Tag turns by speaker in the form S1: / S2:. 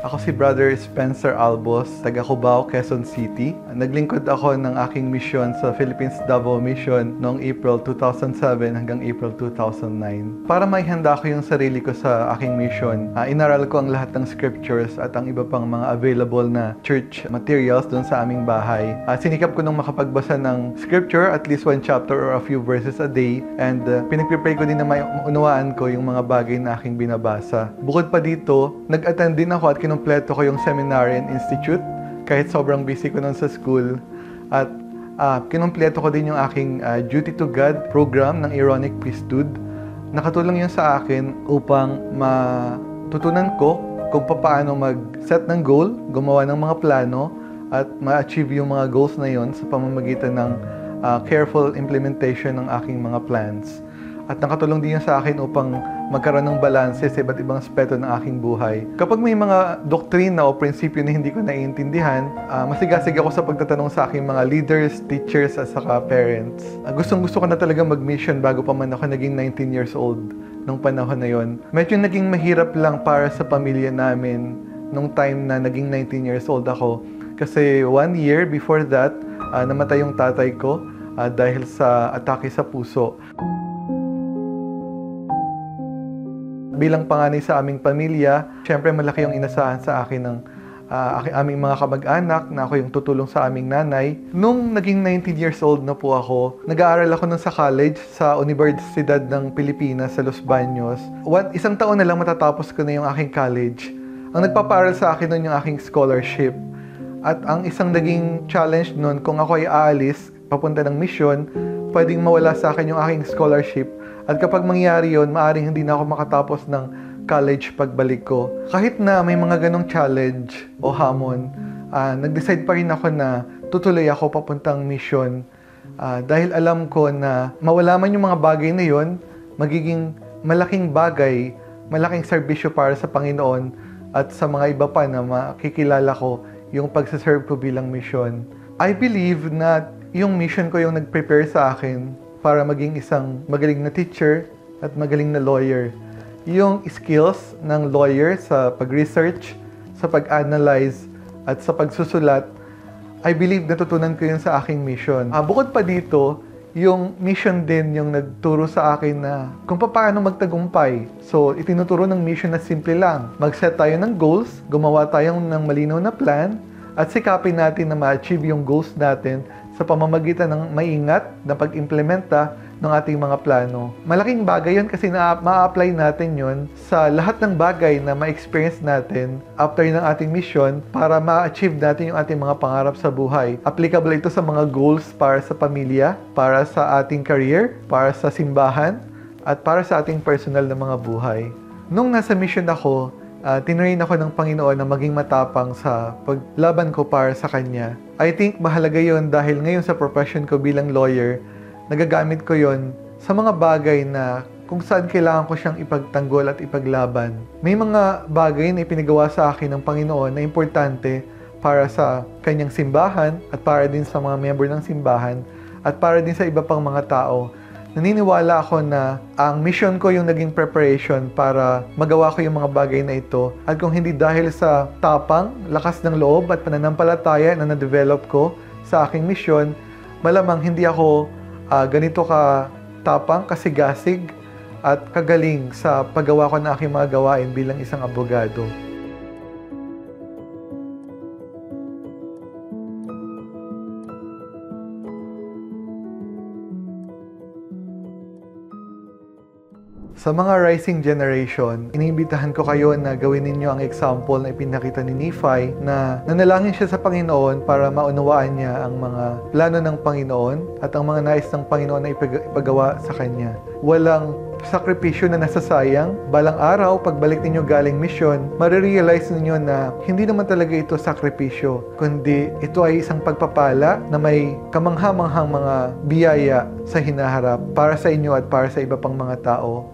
S1: Ako si Brother Spencer Albos, taga Cubao, Quezon City. Naglingkod ako ng aking misyon sa Philippines Davao Mission noong April 2007 hanggang April 2009. Para maihanda ko yung sarili ko sa aking mission, inaral ko ang lahat ng scriptures at ang iba pang mga available na church materials doon sa aming bahay. Sinikap ko nung makapagbasa ng scripture, at least one chapter or a few verses a day, and pinagpipray ko din na maunawaan ko yung mga bagay na aking binabasa. Bukod pa dito, nag-attend din ako at kinumpleto ko yung seminary and institute kahit sobrang busy ko nun sa school. At kinumpleto ko din yung aking Duty to God program ng Aaronic Priesthood. Nakatulong yun sa akin upang matutunan ko kung paano mag-set ng goal, gumawa ng mga plano, at ma-achieve yung mga goals na yun sa pamamagitan ng careful implementation ng aking mga plans. At nakatulong din yun sa akin upang magkaroon ng balanse sa iba't ibang aspeto ng aking buhay. Kapag may mga doktrina o prinsipyo na hindi ko naiintindihan, masigasig ako sa pagtatanong sa aking mga leaders, teachers, at saka parents. Gustong-gusto ko na talaga mag-mission bago pa man ako naging 19 years old nung panahon na yon. Medyo naging mahirap lang para sa pamilya namin nung time na naging 19 years old ako. Kasi 1 year before that, namatay yung tatay ko dahil sa atake sa puso. Bilang panganay sa aming pamilya, syempre malaki yung inasahan sa akin ng aming mga kamag-anak na ako yung tutulong sa aming nanay. Nung naging 19 years old na po ako, nag-aaral ako nun sa college sa Universidad ng Pilipinas sa Los Baños. Isang taon na lang matatapos ko na yung aking college. Ang nagpapaaral sa akin nun yung aking scholarship. At ang isang naging challenge nun, kung ako ay aalis, papunta ng mission, pwedeng mawala sa akin yung aking scholarship. At kapag mangyari yun, maaaring hindi na ako makatapos ng college pagbalik ko. Kahit na may mga ganong challenge o hamon, nag-decide pa rin ako na tutuloy ako papuntang mission. Dahil alam ko na mawala man yung mga bagay na yun, magiging malaking bagay, malaking serbisyo para sa Panginoon at sa mga iba pa na makikilala ko yung pagsaserve ko bilang mission. I believe na yung mission ko yung nag-prepare sa akin para maging isang magaling na teacher at magaling na lawyer. Yung skills ng lawyer sa pag-research, sa pag-analyze, at sa pagsusulat, I believe natutunan ko yun sa aking mission. Bukod pa dito, yung mission din yung nagturo sa akin na kung paano magtagumpay. So, itinuturo ng mission na simple lang. Mag-set tayo ng goals, gumawa tayo ng malinaw na plan, at sikapin natin na ma-achieve yung goals natin sa pamamagitan ng maingat na pag-implementa ng ating mga plano. Malaking bagay yun kasi ma-apply natin yun sa lahat ng bagay na ma-experience natin after ng ating mission para ma-achieve natin yung ating mga pangarap sa buhay. Applicable ito sa mga goals para sa pamilya, para sa ating career, para sa simbahan, at para sa ating personal na mga buhay. Nung nasa mission ako, tinrain ako ng Panginoon na maging matapang sa paglaban ko para sa Kanya. I think mahalaga yon dahil ngayon sa profession ko bilang lawyer, nagagamit ko yon sa mga bagay na kung saan kailangan ko siyang ipagtanggol at ipaglaban. May mga bagay na ipinagawa sa akin ng Panginoon na importante para sa Kanyang simbahan at para din sa mga member ng simbahan at para din sa iba pang mga tao. Naniniwala ako na ang mission ko yung naging preparation para magawa ko yung mga bagay na ito. At kung hindi dahil sa tapang, lakas ng loob at pananampalataya na na-develop ko sa aking mission, malamang hindi ako ganito ka tapang, kasigasig at kagaling sa paggawa ko ng aking mga gawain bilang isang abogado. Sa mga rising generation, iniimbitahan ko kayo na gawin ninyo ang example na ipinakita ni Nephi na nanalangin siya sa Panginoon para maunawaan niya ang mga plano ng Panginoon at ang mga nais ng Panginoon na ipagawa sa kanya. Walang sakripisyo na nasasayang. Balang araw, pagbalik ninyo galing misyon, marirealize ninyo na hindi naman talaga ito sakripisyo, kundi ito ay isang pagpapala na may kamangha-manghang mga biyaya sa hinaharap para sa inyo at para sa iba pang mga tao.